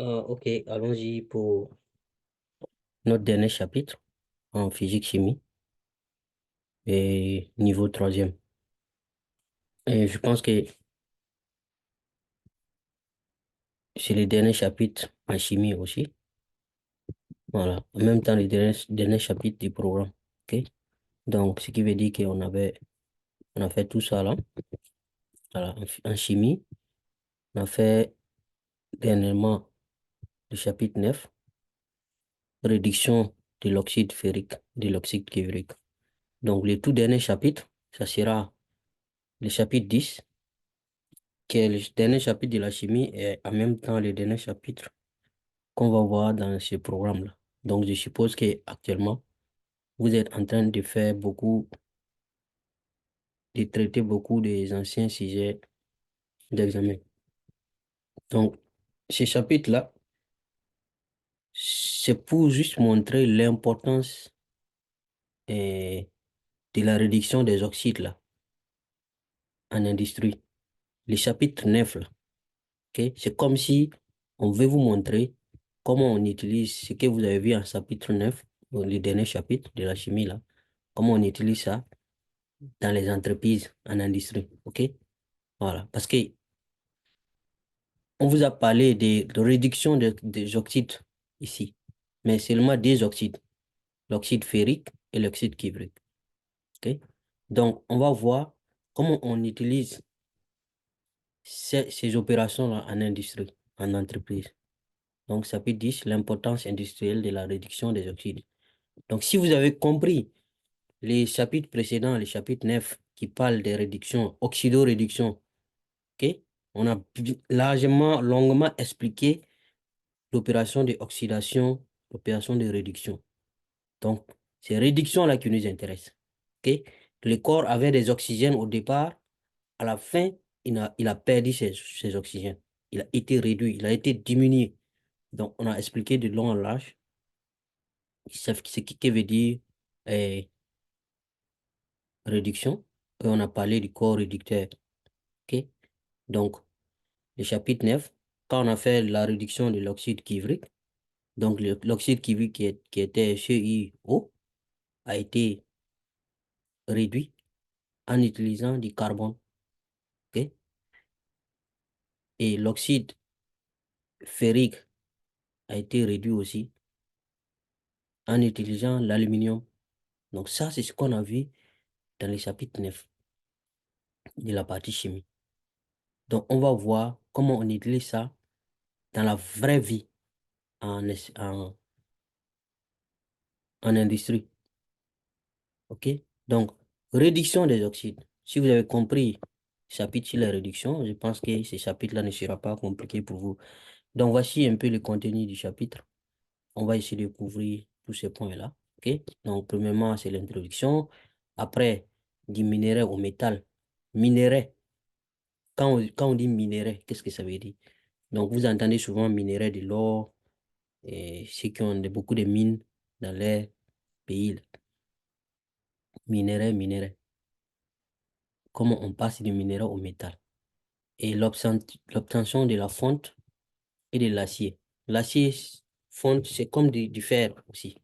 Ok, allons-y pour notre dernier chapitre en physique-chimie et niveau troisième. Et je pense que c'est le dernier chapitre en chimie aussi. Voilà, en même temps, le dernier chapitre du programme. Ok, donc, ce qui veut dire on a fait tout ça là. Voilà, en chimie, on a fait dernièrement le chapitre 9, réduction de l'oxyde ferrique, de l'oxyde cuivrique. Donc, le tout dernier chapitre, ça sera le chapitre 10 qui est le dernier chapitre de la chimie et en même temps le dernier chapitre qu'on va voir dans ce programme-là. Donc, je suppose que actuellement vous êtes en train de faire de traiter beaucoup des anciens sujets d'examen. Donc, ce chapitre-là, c'est pour juste montrer l'importance de la réduction des oxydes là, en industrie. Le chapitre 9 là, ok, c'est comme si on veut vous montrer comment on utilise ce que vous avez vu en chapitre 9, le dernier chapitre de la chimie là, comment on utilise ça dans les entreprises, en industrie. OK? Voilà. Parce que on vous a parlé de réduction des oxydes ici, mais seulement des oxydes, l'oxyde ferrique et l'oxyde cuivrique. OK? Donc, on va voir comment on utilise ces opérations-là en industrie, en entreprise. Donc, ça peut dire l'importance industrielle de la réduction des oxydes. Donc, si vous avez compris les chapitres précédents, le chapitre 9, qui parle des réductions, oxydoréduction, ok? On a largement, longuement expliqué l'opération de oxydation, l'opération de réduction. Donc, c'est réduction-là qui nous intéresse. Ok? Le corps avait des oxygènes au départ. À la fin, il a perdu ses oxygènes. Il a été réduit, il a été diminué. Donc, on a expliqué de long en large ce qui veut dire eh, réduction. Et on a parlé du corps réducteur. Ok? Donc, le chapitre 9, quand on a fait la réduction de l'oxyde cuivrique, donc l'oxyde cuivrique qui était CiO a été réduit en utilisant du carbone. Ok. Et l'oxyde ferrique a été réduit aussi en utilisant l'aluminium. Donc ça, c'est ce qu'on a vu dans le chapitre 9 de la partie chimie. Donc on va voir comment on utilise ça dans la vraie vie en, en industrie. OK? Donc, réduction des oxydes. Si vous avez compris le chapitre sur la réduction, je pense que ce chapitre-là ne sera pas compliqué pour vous. Donc, voici un peu le contenu du chapitre. On va essayer de couvrir tous ces points-là. OK? Donc, premièrement, c'est l'introduction. Après, du minerai au métal. Minerai. Quand on dit minerai, qu'est-ce que ça veut dire? Donc, vous entendez souvent minerai de l'or et ceux qui ont beaucoup de mines dans leur pays. Minerai, minerai. Comment on passe du minerai au métal? Et l'obtention de la fonte et de l'acier. L'acier fonte, c'est comme du fer aussi.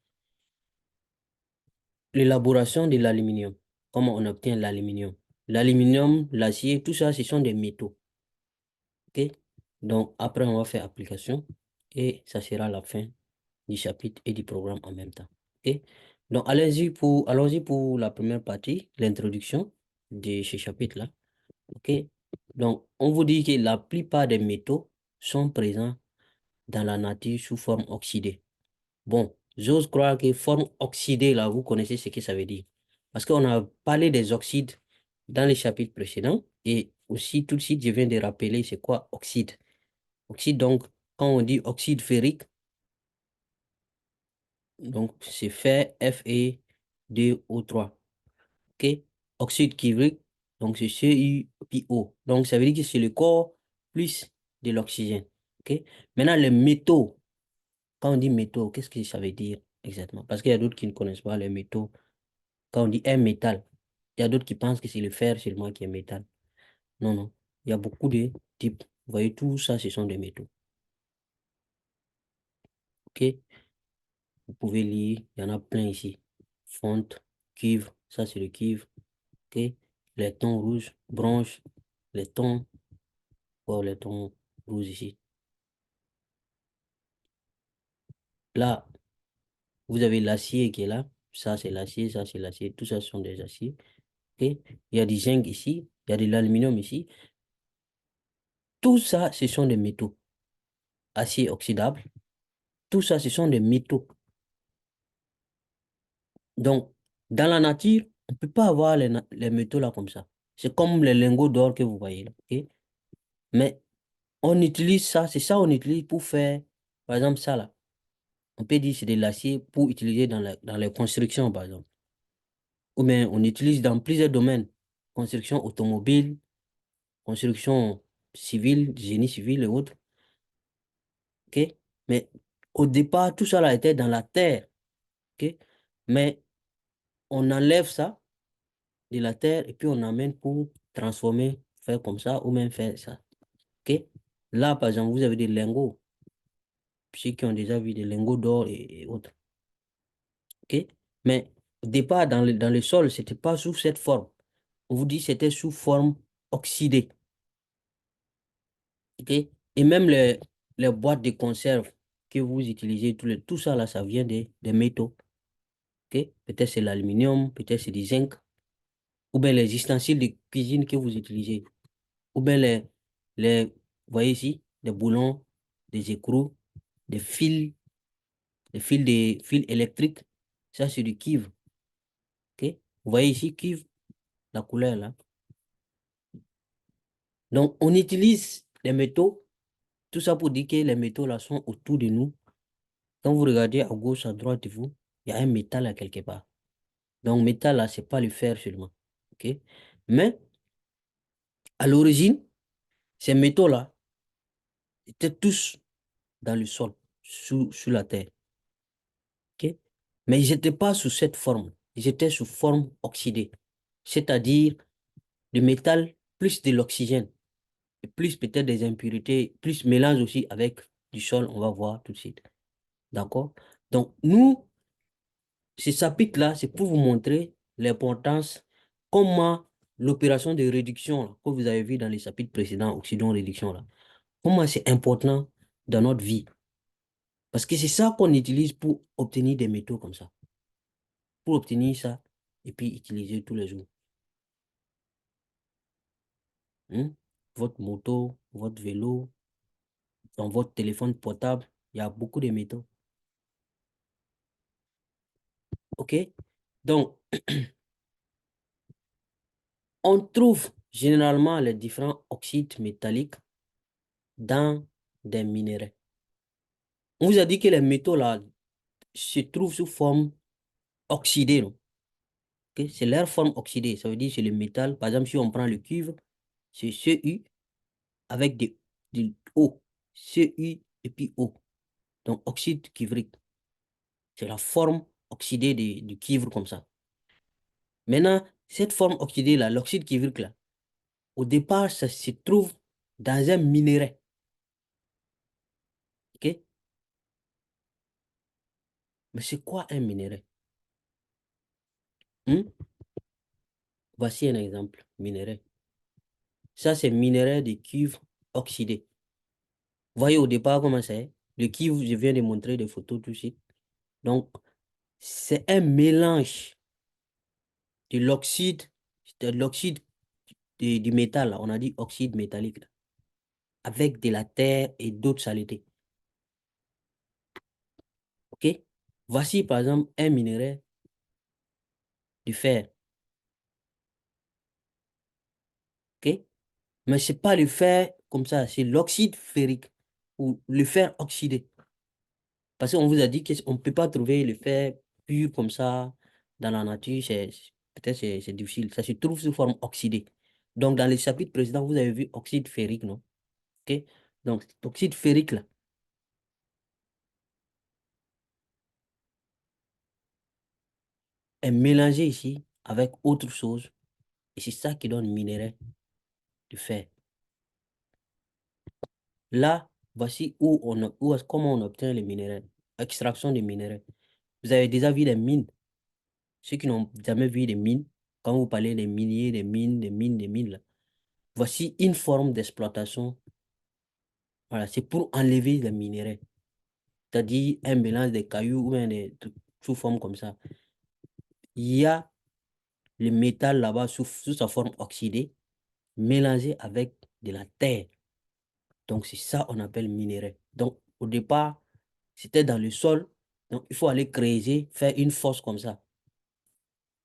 L'élaboration de l'aluminium. Comment on obtient l'aluminium? L'aluminium, l'acier, tout ça, ce sont des métaux. OK? Donc, après, on va faire application et ça sera la fin du chapitre et du programme en même temps. OK? Donc, allons-y pour la première partie, l'introduction de ce chapitre-là. OK? Donc, on vous dit que la plupart des métaux sont présents dans la nature sous forme oxydée. Bon, j'ose croire que forme oxydée, là, vous connaissez ce que ça veut dire. Parce qu'on a parlé des oxydes dans les chapitres précédents et aussi tout de suite, je viens de rappeler c'est quoi oxyde. Oxyde, donc, quand on dit oxyde ferrique, donc c'est Fe2O3. OK? Oxyde cuivrique, donc c'est CuO. Donc, ça veut dire que c'est le corps plus de l'oxygène. OK? Maintenant, les métaux. Quand on dit métaux, qu'est-ce que ça veut dire exactement? Parce qu'il y a d'autres qui ne connaissent pas les métaux. Quand on dit un métal, il y a d'autres qui pensent que c'est le fer seulement qui est métal. Non, non. Il y a beaucoup de types. Vous voyez, tout ça, ce sont des métaux. OK? Vous pouvez lire, il y en a plein ici. Fonte, cuivre, ça c'est le cuivre. OK? Les tons rouges, bronze, les tons, les tons rouges ici. Là, vous avez l'acier qui est là. Ça c'est l'acier, ça c'est l'acier. Tout ça ce sont des aciers. OK? Il y a du zinc ici, il y a de l'aluminium ici. Tout ça, ce sont des métaux. Acier oxydable. Tout ça, ce sont des métaux. Donc, dans la nature, on ne peut pas avoir les métaux là comme ça. C'est comme les lingots d'or que vous voyez là. OK? Mais on utilise ça, c'est ça on utilise pour faire, par exemple, ça là. On peut dire que c'est de l'acier pour utiliser dans les constructions, par exemple. Ou bien on utilise dans plusieurs domaines. Construction automobile, construction civile, génie civil et autres. OK? Mais au départ, tout ça là était dans la terre. OK? Mais on enlève ça de la terre et puis on amène pour transformer, faire comme ça ou même faire ça. OK? Là, par exemple, vous avez des lingots. Ceux qui ont déjà vu des lingots d'or et autres. OK? Mais au départ, dans le sol, ce n'était pas sous cette forme. On vous dit que c'était sous forme oxydée. OK? Et même les boîtes de conserve que vous utilisez, tout ça là, ça vient des métaux. OK? Peut-être c'est l'aluminium, peut-être c'est du zinc, ou bien les ustensiles de cuisine que vous utilisez, ou bien vous voyez ici, des boulons, des écrous, des fils, des fils électriques. Ça, c'est du cuivre. OK? Vous voyez ici, cuivre, la couleur là. Donc, on utilise les métaux, tout ça pour dire que les métaux là sont autour de nous. Quand vous regardez à gauche, à droite de vous, il y a un métal là quelque part. Donc, métal là, c'est pas le fer seulement. OK? Mais, à l'origine, ces métaux là étaient tous dans le sol, sous la terre. OK? Mais ils n'étaient pas sous cette forme. Ils étaient sous forme oxydée. C'est-à-dire le métal plus de l'oxygène, et plus peut-être des impuretés, plus mélange aussi avec du sol, on va voir tout de suite. D'accord? Donc, nous, ce chapitre-là, c'est pour vous montrer l'importance, comment l'opération de réduction, là, que vous avez vu dans les chapitres précédents, oxydation-réduction, là, comment c'est important dans notre vie. Parce que c'est ça qu'on utilise pour obtenir des métaux comme ça. Pour obtenir ça et puis utiliser tous les jours. Hein? Votre moto, votre vélo, dans votre téléphone portable, il y a beaucoup de métaux. OK? Donc, on trouve généralement les différents oxydes métalliques dans des minéraux. On vous a dit que les métaux là se trouvent sous forme oxydée, non? OK? C'est leur forme oxydée. Ça veut dire que c'est le métal. Par exemple, si on prend le cuivre, c'est Cu avec du O. Cu et puis O. Donc, oxyde cuivrique. C'est la forme oxydée du cuivre comme ça. Maintenant, cette forme oxydée là, l'oxyde cuivrique là, au départ, ça se trouve dans un minerai. OK? Mais c'est quoi un minerai? Hmm? Voici un exemple. Minerai. Ça, c'est minerai de cuivre oxydé. Voyez au départ comment c'est. Le cuivre, je viens de montrer des photos tout de suite. Donc, c'est un mélange de l'oxyde, de l'oxyde du métal, là. On a dit oxyde métallique, là, avec de la terre et d'autres saletés. OK? Voici par exemple un minerai du fer. OK? Mais ce n'est pas le fer comme ça, c'est l'oxyde ferrique ou le fer oxydé. Parce qu'on vous a dit qu'on ne peut pas trouver le fer pur comme ça dans la nature, peut-être c'est difficile. Ça se trouve sous forme oxydée. Donc, dans les chapitres précédents, vous avez vu oxyde ferrique, non? OK? Donc, cet oxyde ferrique là est mélangé ici avec autre chose. Et c'est ça qui donne minerai de fer. Là, voici comment on obtient les minéraux. extraction des minerais. Vous avez déjà vu des mines. Ceux qui n'ont jamais vu des mines, quand vous parlez des miniers, des mines, des mines, des mines, là, voici une forme d'exploitation. Voilà, c'est pour enlever les minerais. C'est-à-dire un mélange des cailloux ou bien des trucs sous forme comme ça. Il y a le métal là-bas sous sa forme oxydée, mélangé avec de la terre. Donc, c'est ça qu'on appelle minerai. Donc, au départ, c'était dans le sol. Donc, il faut aller creuser, faire une fosse comme ça.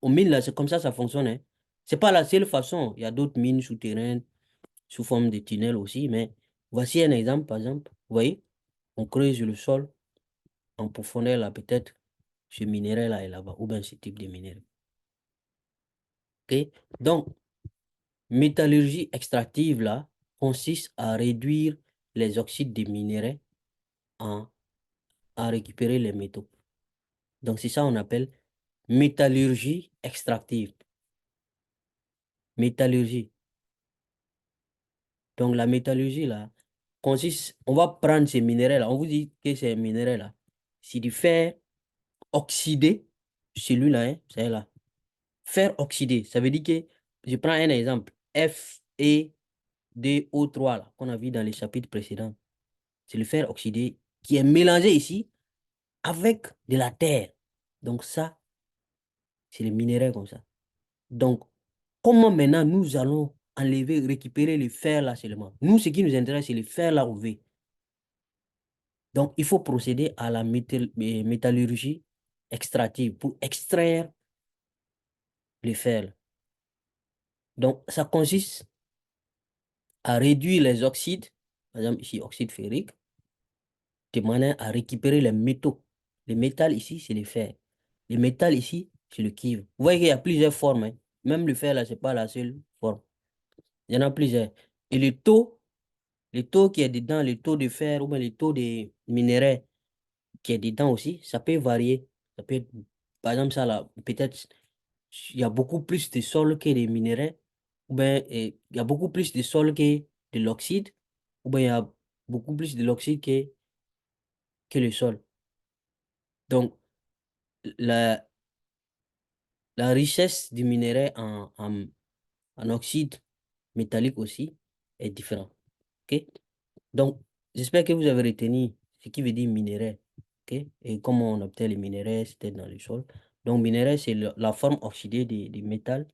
Aux mines, là, c'est comme ça fonctionne, hein. C'est pas la seule façon. Il y a d'autres mines souterraines, sous forme de tunnels aussi. Mais voici un exemple, par exemple. Vous voyez, on creuse le sol en profondeur, là, peut-être, ce minerai-là est là-bas, ou bien ce type de minerai. OK? Donc, métallurgie extractive, là, consiste à réduire les oxydes des minéraux en, à récupérer les métaux. Donc, c'est ça qu'on appelle métallurgie extractive. Métallurgie. Donc, la métallurgie, là, consiste, on va prendre ces minéraux-là, on vous dit que ces minéraux-là, c'est du fer oxydé, celui-là, hein, c'est là. Fer oxydé, ça veut dire que, je prends un exemple, FeDO3, là, qu'on a vu dans les chapitres précédents. C'est le fer oxydé qui est mélangé ici avec de la terre. Donc ça, c'est les minéraux comme ça. Donc, comment maintenant nous allons enlever, récupérer le fer là seulement? Nous, ce qui nous intéresse, c'est le fer là au V. Donc, il faut procéder à la métallurgie extractive pour extraire le fer. Donc, ça consiste à réduire les oxydes, par exemple ici, oxyde ferrique, de manière à récupérer les métaux. Le métal ici, c'est le fer. Le métal ici, c'est le cuivre. Vous voyez qu'il y a plusieurs formes, hein. Même le fer là, c'est pas la seule forme. Il y en a plusieurs. Et le taux qui est dedans, le taux de fer ou bien le taux de minerais qui est dedans aussi, ça peut varier. Ça peut être, par exemple, ça là, peut-être, il y a beaucoup plus de sol que de minerais, ou bien il y a beaucoup plus de sol que de l'oxyde, ou bien il y a beaucoup plus de l'oxyde que le sol. Donc, la, la richesse du minerai en oxyde métallique aussi est différente. OK? Donc, j'espère que vous avez retenu ce qui veut dire minerai. OK? Et comment on obtient les minéraux, c'était dans le sol. Donc, minerai, c'est la forme oxydée du métal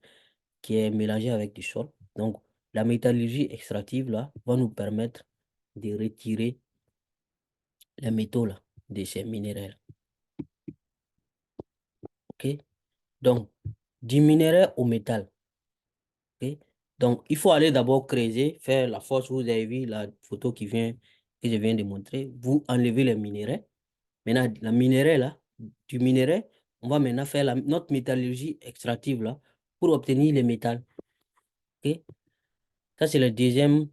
qui est mélangée avec du sol. Donc, la métallurgie extractive, là, va nous permettre de retirer les métaux, là, de ces minéraux. OK? Donc, du minerai au métal. OK? Donc, il faut aller d'abord creuser, faire la force. Vous avez vu la photo que je viens de montrer. Vous enlevez les minéraux. Maintenant, la minerai, là, du minerai, on va maintenant faire notre métallurgie extractive, là, pour obtenir les métals. OK? Ça, c'est la deuxième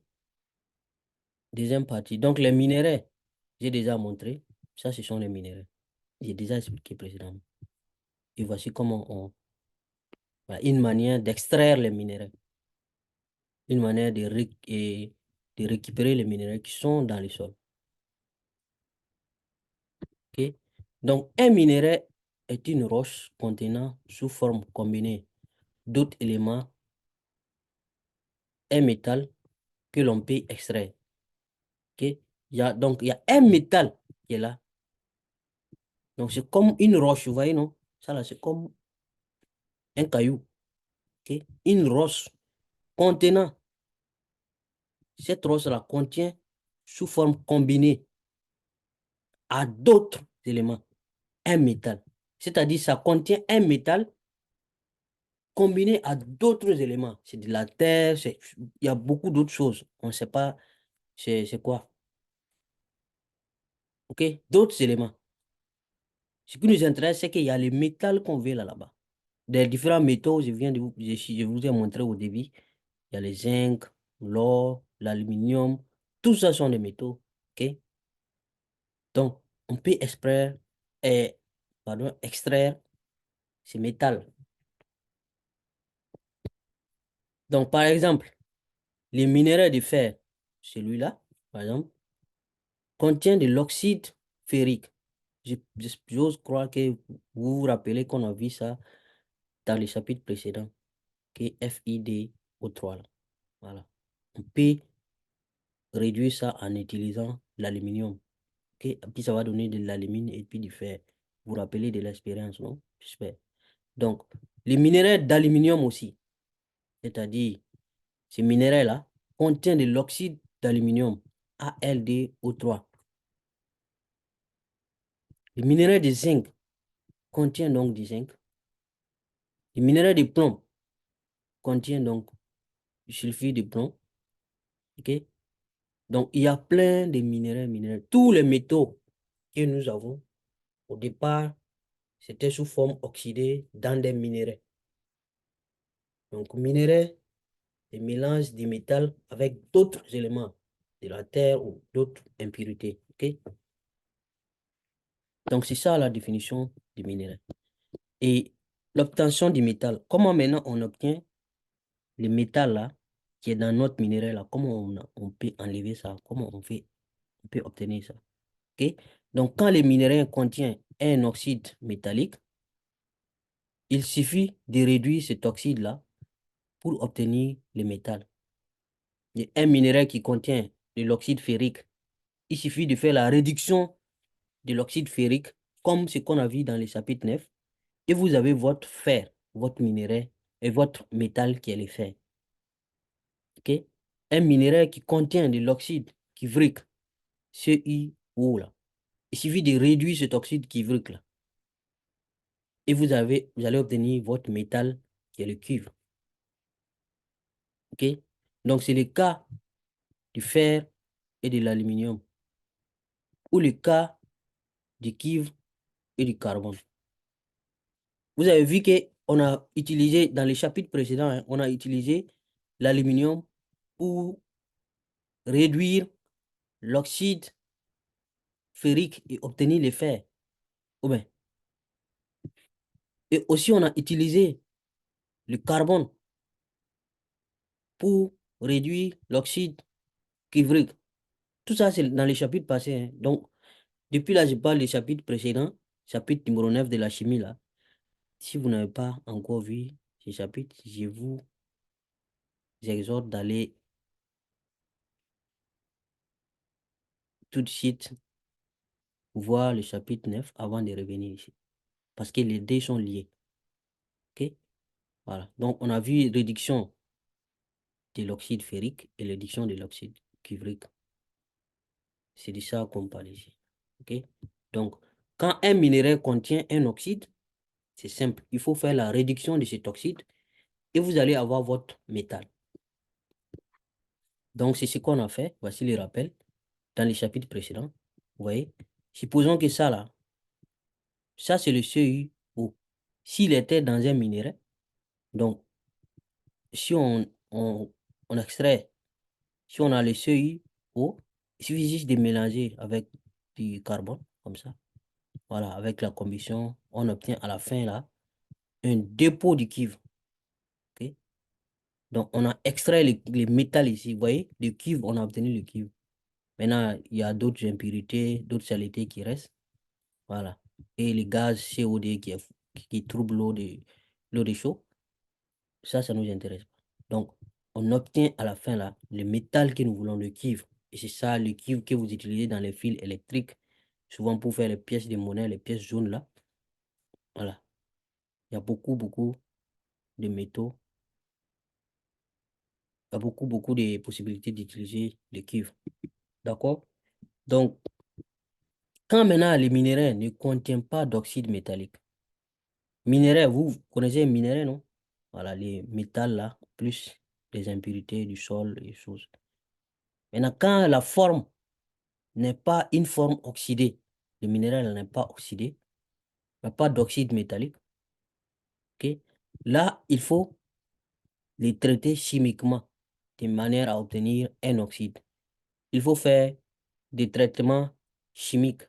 partie. Donc, les minéraux, j'ai déjà montré. Ça, ce sont les minéraux. J'ai déjà expliqué précédemment. Et voici comment voilà, une manière d'extraire les minéraux. Une manière de récupérer les minéraux qui sont dans le sol. OK? Donc, un minerai est une roche contenant sous forme combinée d'autres éléments un métal que l'on peut extraire. OK? Donc, il y a un métal qui est là. Donc, c'est comme une roche, vous voyez, non? Ça là, c'est comme un caillou. OK? Une roche contenant, cette roche-là contient sous forme combinée à d'autres éléments un métal. C'est-à-dire, ça contient un métal combiné à d'autres éléments. C'est de la terre, il y a beaucoup d'autres choses. On ne sait pas c'est quoi. OK? D'autres éléments. Ce qui nous intéresse, c'est qu'il y a les métals qu'on veut là-bas. Des différents métaux, je vous ai montré au début. Il y a les zinc, l'or, l'aluminium. Tout ça sont des métaux. OK? Donc, on peut extraire ces métals. Donc, par exemple, les minéraux de fer, celui-là, par exemple, contient de l'oxyde ferrique. J'ose croire que vous vous rappelez qu'on a vu ça dans le chapitre précédent, que FiDO3 là. Voilà. On peut réduire ça en utilisant l'aluminium. Ok. Puis ça va donner de l'alumine et puis du fer. Vous vous rappelez de l'expérience, non? J'espère. Donc, les minéraux d'aluminium aussi, c'est-à-dire ces minéraux-là, contiennent de l'oxyde d'aluminium, AlDO3. Les minéraux de zinc contiennent donc du zinc. Les minéraux de plomb contiennent donc du sulfure de plomb. Ok? Donc, il y a plein de minéraux. Tous les métaux que nous avons, au départ, c'était sous forme oxydée dans des minéraux. Donc, minéraux, des mélanges de métal avec d'autres éléments de la terre ou d'autres impuretés. Ok? Donc, c'est ça la définition du minéral. Et l'obtention du métal, comment maintenant on obtient le métal là, qui est dans notre minéral là, comment on peut enlever ça, comment on peut obtenir ça. Ok. Donc, quand le minéral contient un oxyde métallique, il suffit de réduire cet oxyde-là pour obtenir le métal. Et un minéral qui contient de l'oxyde ferrique, il suffit de faire la réduction de l'oxyde ferrique, comme ce qu'on a vu dans le chapitre 9, et vous avez votre fer, votre minéral et votre métal qui est le fer. Ok? Un minéral qui contient de l'oxyde cuivrique, CuO là. Il suffit de réduire cet oxyde cuivrique là. Et vous allez obtenir votre métal qui est le cuivre. Ok? Donc, c'est le cas du fer et de l'aluminium, ou le cas du cuivre et du carbone. Vous avez vu qu'on a utilisé, dans les chapitres précédents, hein, on a utilisé l'aluminium pour réduire l'oxyde ferrique et obtenir le fer. Ou bien. Et aussi, on a utilisé le carbone pour réduire l'oxyde cuivrique. Tout ça, c'est dans les chapitres passés, hein. Donc, depuis là, je parle des chapitres précédents, chapitre numéro 9 de la chimie, là. Si vous n'avez pas encore vu ces chapitres, je vous exhorte d'aller tout de suite voir le chapitre 9 avant de revenir ici. Parce que les deux sont liés. OK? Voilà. Donc, on a vu réduction de l'oxyde ferrique et réduction de l'oxyde cuivrique. C'est de ça qu'on parle ici. OK? Donc, quand un minéral contient un oxyde, c'est simple. Il faut faire la réduction de cet oxyde et vous allez avoir votre métal. Donc, c'est ce qu'on a fait. Voici le rappel dans les chapitres précédents. Vous voyez? Supposons que ça, là, ça, c'est le CuO. S'il était dans un minéral, donc, si on extrait, si on a le CuO, il suffit juste de mélanger avec du carbone, comme ça. Voilà, avec la combustion, on obtient à la fin, là, un dépôt de cuivre. Ok. Donc, on a extrait les métal ici. Vous voyez, le cuivre, on a obtenu le cuivre. Maintenant, il y a d'autres impuretés, d'autres saletés qui restent. Voilà. Et les gaz COD qui troublent l'eau de chaud, ça nous intéresse pas. Donc, on obtient à la fin, là, le métal que nous voulons, le cuivre. Et c'est ça, le cuivre que vous utilisez dans les fils électriques, souvent pour faire les pièces de monnaie, les pièces jaunes, là. Voilà. Il y a beaucoup de métaux. Il y a beaucoup de possibilités d'utiliser le cuivre. D'accord? Donc, quand maintenant les minéraux ne contiennent pas d'oxyde métallique, minerai, vous connaissez un minerai, non? Voilà, les métals là, plus les impuretés du sol et choses. Maintenant, quand la forme n'est pas une forme oxydée, le minéral n'est pas oxydé, il n'y a pas d'oxyde métallique, ok? Là, il faut les traiter chimiquement de manière à obtenir un oxyde. Il faut faire des traitements chimiques,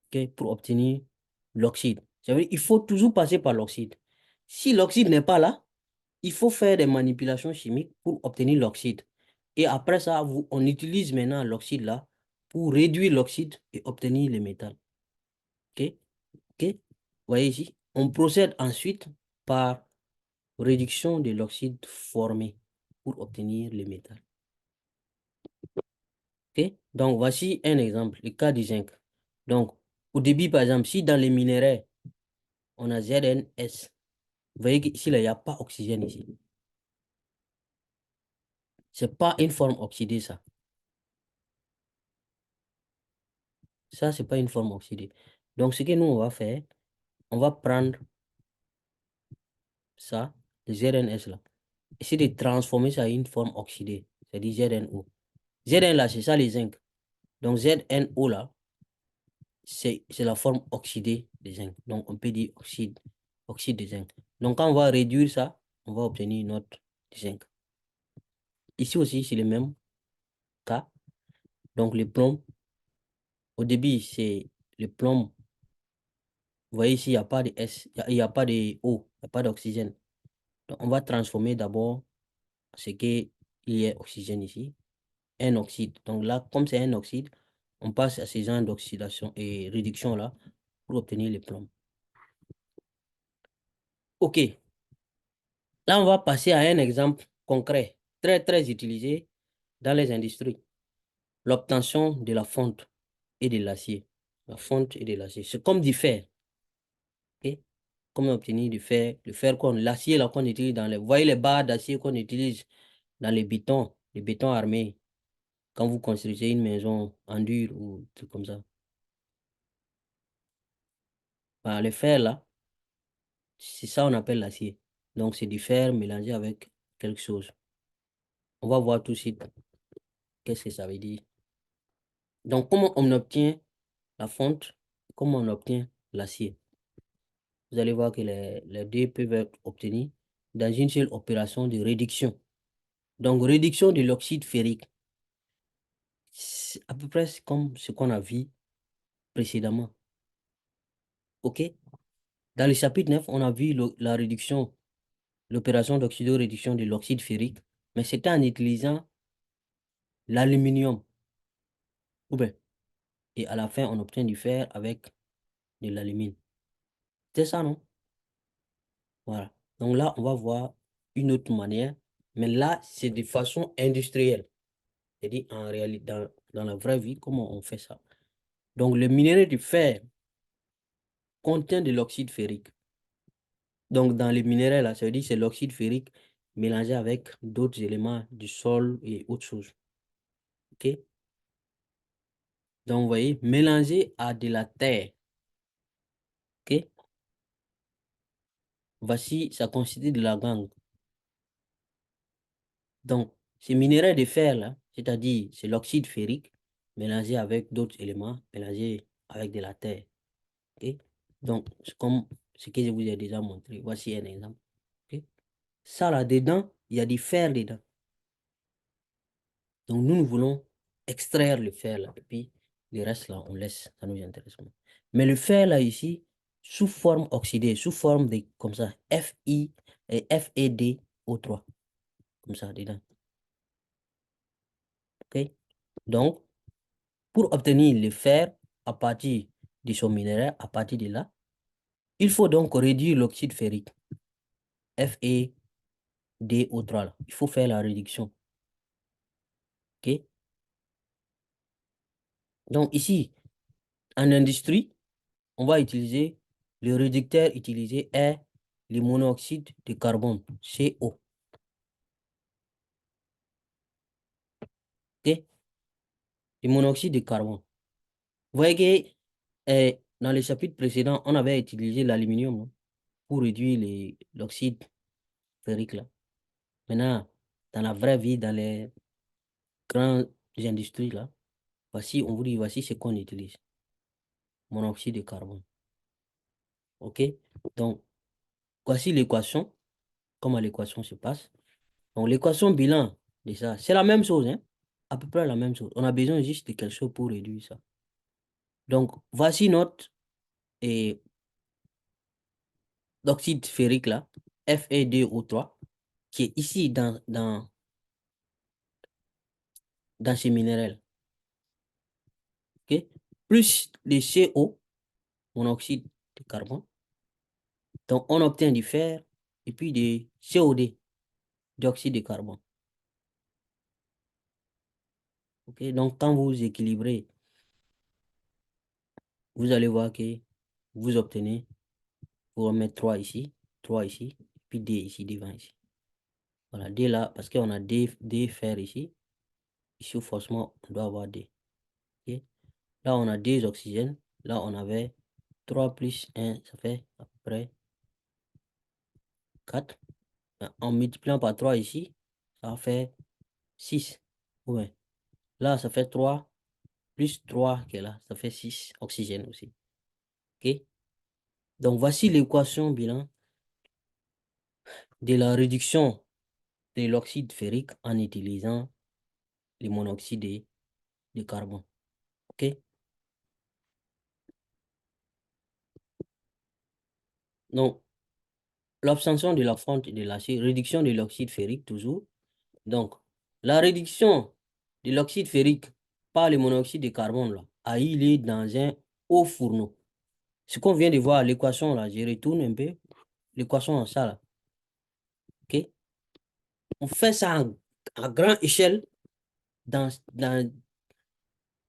ok, pour obtenir l'oxyde. Ça veut dire qu'il faut toujours passer par l'oxyde. Si l'oxyde n'est pas là, il faut faire des manipulations chimiques pour obtenir l'oxyde. Et après ça, on utilise maintenant l'oxyde là pour réduire l'oxyde et obtenir le métal. OK? Vous voyez ici, on procède ensuite par réduction de l'oxyde formé pour obtenir le métal. OK? Donc, voici un exemple, le cas du zinc. Donc, au début, par exemple, si dans les minéraux, on a ZnS, vous voyez qu'ici, il n'y a pas oxygène ici. Ce n'est pas une forme oxydée, ça. Ça, ce n'est pas une forme oxydée. Donc, ce que nous, on va faire, on va prendre ça, le ZnS là, essayer de transformer ça en une forme oxydée, c'est-à-dire ZnO. Zn là, c'est ça les zinc. Donc, ZnO là, c'est la forme oxydée de zinc. Donc, on peut dire oxyde de zinc. Donc, quand on va réduire ça, on va obtenir notre zinc. Ici aussi, c'est le même cas. Donc, le plomb, au début, c'est le plomb. Vous voyez ici, il n'y a pas de S, il n'y a pas de O, il n'y a pas d'oxygène. Donc, on va transformer d'abord ce qu'il y ait oxygène ici, un oxyde. Donc là, comme c'est un oxyde, on passe à ces gens d'oxydation et réduction là pour obtenir le plomb. OK. Là, on va passer à un exemple concret, très, très utilisé dans les industries. L'obtention de la fonte et de l'acier. La fonte et de l'acier. C'est comme du fer. OK? Comment obtenir du fer? Le fer l'acier là qu'on utilise dans les... Vous voyez les barres d'acier qu'on utilise dans les bétons armés, quand vous construisez une maison en dur ou truc comme ça. Bah, le fer là, c'est ça on appelle l'acier. Donc c'est du fer mélangé avec quelque chose. On va voir tout de suite qu'est-ce que ça veut dire. Donc comment on obtient la fonte, comment on obtient l'acier. Vous allez voir que les deux peuvent être obtenus dans une seule opération de réduction. Donc réduction de l'oxyde ferrique. C'est à peu près comme ce qu'on a vu précédemment. OK? Dans le chapitre 9, on a vu la réduction, l'opération d'oxydo-réduction de l'oxyde ferrique, mais c'était en utilisant l'aluminium. Ou bien, et à la fin, on obtient du fer avec de l'alumine. C'est ça, non? Voilà. Donc là, on va voir une autre manière, mais là, c'est de façon industrielle. C'est-à-dire, en réalité, dans la vraie vie, comment on fait ça? Donc, le minerai du fer contient de l'oxyde ferrique. Donc, dans les minéraux, là, ça veut dire que c'est l'oxyde ferrique mélangé avec d'autres éléments du sol et autres choses. OK? Donc, vous voyez, mélangé à de la terre. OK? Voici, ça constitue de la gangue. Donc, ces minéraux de fer, là, c'est-à-dire, c'est l'oxyde ferrique mélangé avec d'autres éléments, mélangé avec de la terre. OK? Donc, c'est comme ce que je vous ai déjà montré. Voici un exemple. OK? Ça, là-dedans, il y a du fer dedans. Donc, nous voulons extraire le fer, là, et puis le reste, là, on laisse, ça nous intéresse moins. Mais le fer, là, ici, sous forme oxydée, sous forme de, comme ça, Fi et FeDO3, comme ça, dedans. OK? Donc, pour obtenir le fer à partir de son minéral, à partir de là, il faut donc réduire l'oxyde ferrique, FeDO3, là. Il faut faire la réduction. OK? Donc, ici, en industrie, on va utiliser, le réducteur utilisé est le monoxyde de carbone, CO. OK? Le monoxyde de carbone. Vous voyez que dans le chapitre précédent, on avait utilisé l'aluminium pour réduire l'oxyde ferrique là. Maintenant, dans la vraie vie, dans les grandes industries là, voici, on vous dit, voici ce qu'on utilise. Monoxyde de carbone. OK? Donc, voici l'équation, comment l'équation se passe. Donc, l'équation bilan de ça, c'est la même chose, hein? À peu près la même chose. On a besoin juste de quelque chose pour réduire ça. Donc, voici notre oxyde ferrique là, Fe2O3, qui est ici dans ces minéraux. OK? Plus le CO, monoxyde de carbone. Donc, on obtient du fer et puis du COD, dioxyde de carbone. Ok, donc, quand vous équilibrez, vous allez voir que vous obtenez, vous remettre 3 ici, puis D ici, devant ici. Voilà, D là, parce qu'on a D fer ici. Ici, forcément, on doit avoir D. Ok. Là, on a 2 oxygènes. Là, on avait 3 plus 1, ça fait à peu près 4. En multipliant par 3 ici, ça fait 6. Ouais. Là, ça fait 3 plus 3 qui est là, ça fait 6 oxygènes aussi. OK? Donc, voici l'équation bilan de la réduction de l'oxyde ferrique en utilisant le monoxyde de carbone. OK? Donc, l'obtention de la fonte de l'acier, réduction de l'oxyde ferrique toujours. Donc, la réduction de l'oxyde ferrique par le monoxyde de carbone là, a eu lieu dans un haut fourneau. Ce qu'on vient de voir, l'équation là, je retourne un peu, l'équation en ça là. OK? On fait ça à grande échelle dans, dans,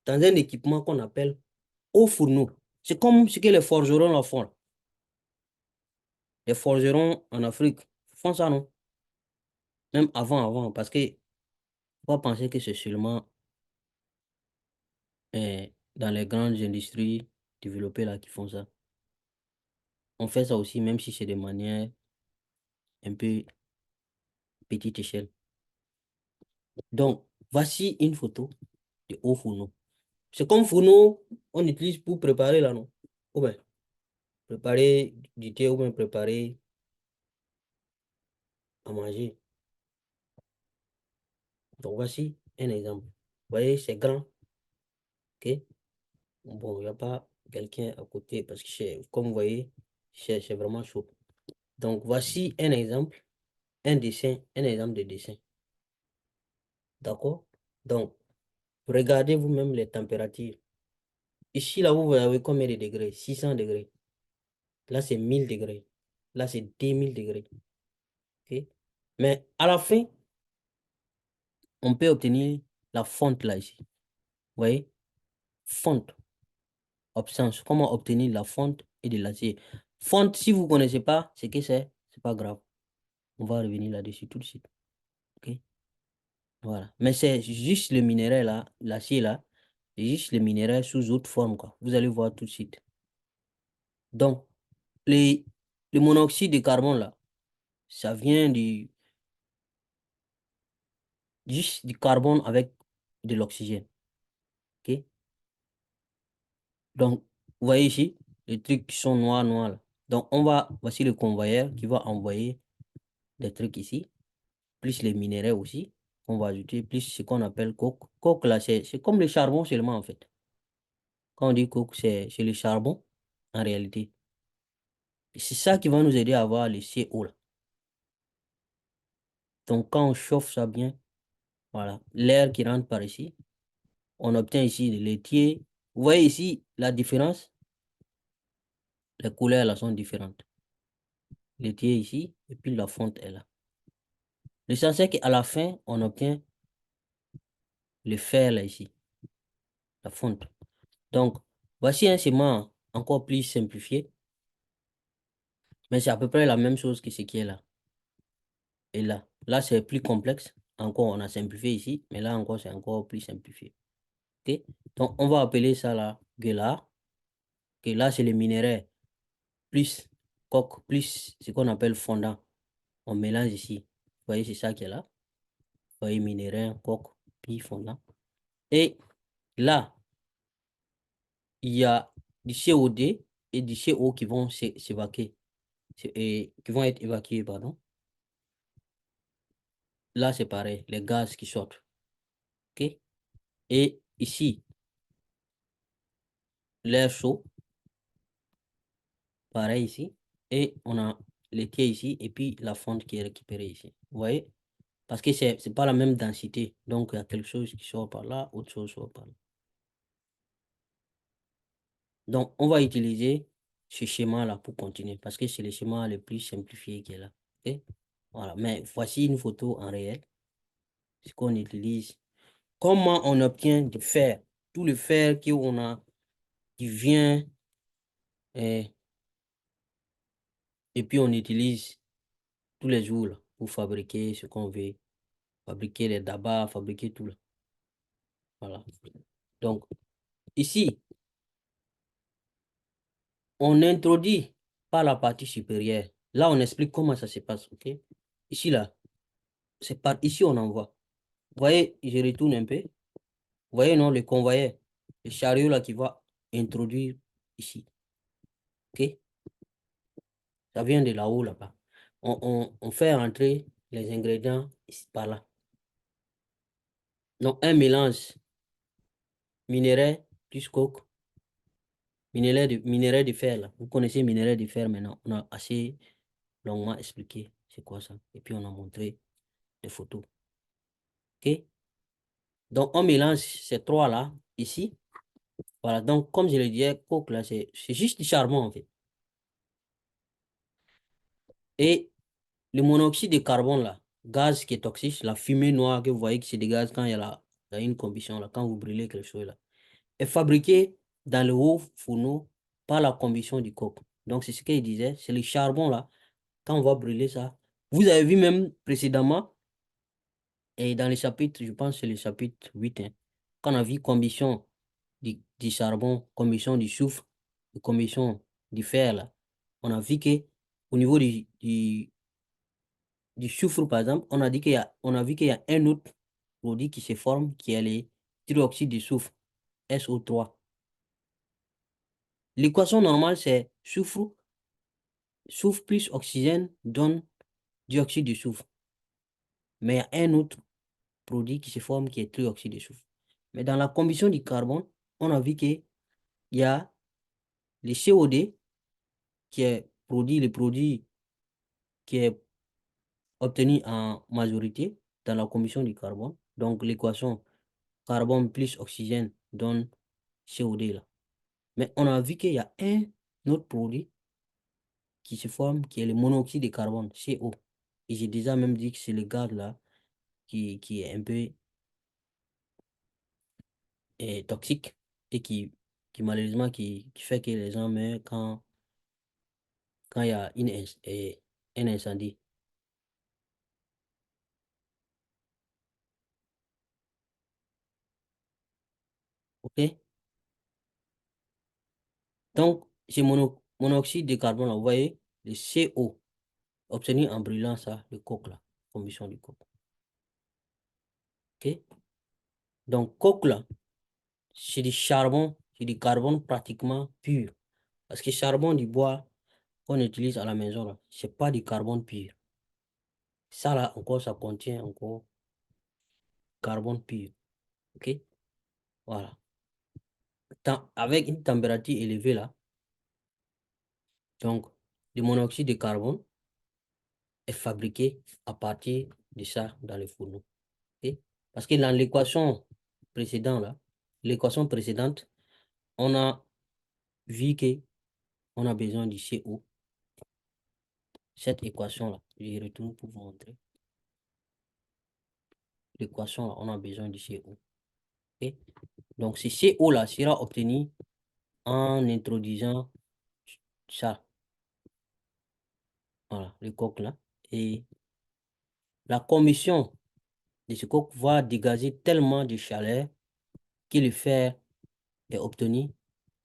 dans un équipement qu'on appelle haut fourneau. C'est comme ce que les forgerons là font. Les forgerons en Afrique font ça, non? Même avant, parce que faut pas penser que c'est seulement dans les grandes industries développées là qui font ça. On fait ça aussi, même si c'est de manière un peu petite échelle. Donc, voici une photo de haut fourneau. C'est comme fourneau, on utilise pour préparer là, non? Ou bien, préparer du thé ou bien préparer à manger. Donc, voici un exemple. Vous voyez, c'est grand. OK? Bon, il n'y a pas quelqu'un à côté parce que, comme vous voyez, c'est vraiment chaud. Donc, voici un exemple, un dessin, un exemple de dessin. D'accord? Donc, regardez vous-même les températures. Ici, là, vous avez combien de degrés? 600 degrés. Là, c'est 1000 degrés. Là, c'est 2000 degrés. OK? Mais à la fin, on peut obtenir la fonte là, ici. Vous voyez? Fonte. Absence. Comment obtenir la fonte et de l'acier? Fonte, si vous ne connaissez pas ce que c'est pas grave. On va revenir là-dessus tout de suite. OK? Voilà. Mais c'est juste le minerai là, l'acier là, c'est juste le minerai sous autre forme, quoi. Vous allez voir tout de suite. Donc, les, le monoxyde de carbone là, ça vient juste du carbone avec de l'oxygène. OK? Donc, vous voyez ici, les trucs qui sont noirs, noirs là. Donc, voici le convoyeur qui va envoyer des trucs ici, plus les minéraux aussi, on va ajouter, plus ce qu'on appelle coke. Coke là, c'est comme le charbon seulement en fait. Quand on dit coke, c'est le charbon en réalité. C'est ça qui va nous aider à avoir le CO là. Donc, quand on chauffe ça bien, voilà, l'air qui rentre par ici, on obtient ici le laitier. Vous voyez ici la différence? Les couleurs là sont différentes. Laitier ici, et puis la fonte est là. L'essentiel c'est qu'à la fin, on obtient le fer là ici, la fonte. Donc, voici un schéma encore plus simplifié, mais c'est à peu près la même chose que ce qui est là. Et là, là c'est plus complexe. Encore, on a simplifié ici, mais là encore, c'est encore plus simplifié. OK? Donc, on va appeler ça là, gueulard. OK, là, c'est le minerai plus coque, plus ce qu'on appelle fondant. On mélange ici. Vous voyez, c'est ça qui est là. Vous voyez, minerai, coque, puis fondant. Et là, il y a du COD et du CO qui vont s'évacuer. Et qui vont être évacués, pardon. Là, c'est pareil, les gaz qui sortent. OK? Et ici, l'air chaud, pareil ici. Et on a l'étier ici, et puis la fonte qui est récupérée ici. Vous voyez? Parce que c'est pas la même densité. Donc, il y a quelque chose qui sort par là, autre chose sort par là. Donc, on va utiliser ce schéma-là pour continuer, parce que c'est le schéma le plus simplifié qui est là. Ok? Voilà, mais voici une photo en réel, ce qu'on utilise. Comment on obtient du fer? Tout le fer qu'on a, qui vient, et puis on utilise tous les jours là, pour fabriquer ce qu'on veut, fabriquer les dabas, fabriquer tout là. Voilà. Donc, ici, on introduit par la partie supérieure. Là, on explique comment ça se passe, ok? Ici, là, c'est par ici on envoie. Vous voyez, je retourne un peu. Vous voyez, non, le convoyeur, le chariot là qui va introduire ici, ok? Ça vient de là-haut, là-bas. On fait rentrer les ingrédients ici, par là. Donc, un mélange minerai plus coke, minerai de fer, là. Vous connaissez minerai de fer maintenant. On a assez longuement expliqué c'est quoi ça. Et puis, on a montré des photos. OK? Donc, on mélange ces trois-là ici. Voilà. Donc, comme je le disais, coke, là, c'est juste du charbon, en fait. Et le monoxyde de carbone, là, gaz qui est toxique, la fumée noire que vous voyez que c'est des gaz quand il y a une combustion, là, quand vous brûlez quelque chose, là, est fabriqué dans le haut fourneau par la combustion du coke. Donc, c'est ce qu'il disait, c'est le charbon, là, quand on va brûler ça. Vous avez vu même précédemment, et dans le chapitre, je pense que c'est le chapitre 8, hein, quand on a vu combustion du charbon, combustion du soufre, combustion du fer, là, on a vu que au niveau du soufre, par exemple, on a vu qu'il y a un autre produit qui se forme, qui est le trioxyde de soufre, SO3. L'équation normale, c'est soufre plus oxygène donne dioxyde de soufre. Mais il y a un autre produit qui se forme qui est trioxyde de soufre. Mais dans la combustion du carbone, on a vu qu'il y a le COD qui est le produit qui est obtenu en majorité dans la combustion du carbone. Donc l'équation carbone plus oxygène donne COD là. Mais on a vu qu'il y a un autre produit qui se forme qui est le monoxyde de carbone, CO. Et j'ai déjà même dit que c'est le gaz là qui est un peu toxique et qui malheureusement qui fait que les gens meurent quand il y a un incendie. OK? Donc, ce monoxyde de carbone, là, vous voyez, le CO obtenu en brûlant ça, le coke là, combustion du coke. OK? Donc, coke là, c'est du charbon, c'est du carbone pratiquement pur. Parce que charbon du bois qu'on utilise à la maison là, c'est pas du carbone pur. Ça là, encore, ça contient encore carbone pur. OK? Voilà. Avec une température élevée là, donc, le monoxyde de carbone est fabriqué à partir de ça dans le fourneau. Ok? Parce que dans l'équation précédente, là, l'équation précédente, on a vu que on a besoin du CO. Cette équation-là, je retourne pour vous montrer. L'équation-là, on a besoin du CO. Ok? Donc, ce CO-là sera obtenu en introduisant ça, voilà, le coq-là. Et la combustion de ce coq va dégager tellement de chaleur que le fer est obtenu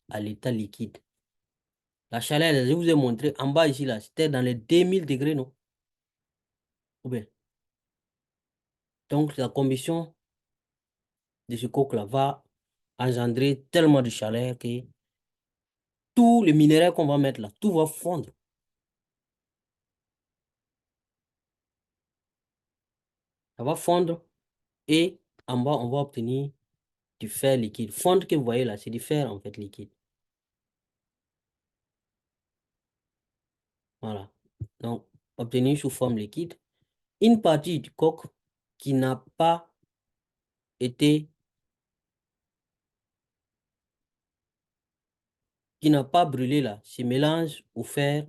à l'état liquide. La chaleur, je vous ai montré en bas ici, là, c'était dans les 2000 degrés, non? Ou bien. Donc, la combustion de ce coke-là va engendrer tellement de chaleur que tous les minéraux qu'on va mettre là, tout va fondre. Ça va fondre et en bas, on va obtenir du fer liquide. Fondre que vous voyez là, c'est du fer en fait liquide. Voilà. Donc, obtenir sous forme liquide. Une partie du coke qui n'a pas été qui n'a pas brûlé là se mélange au fer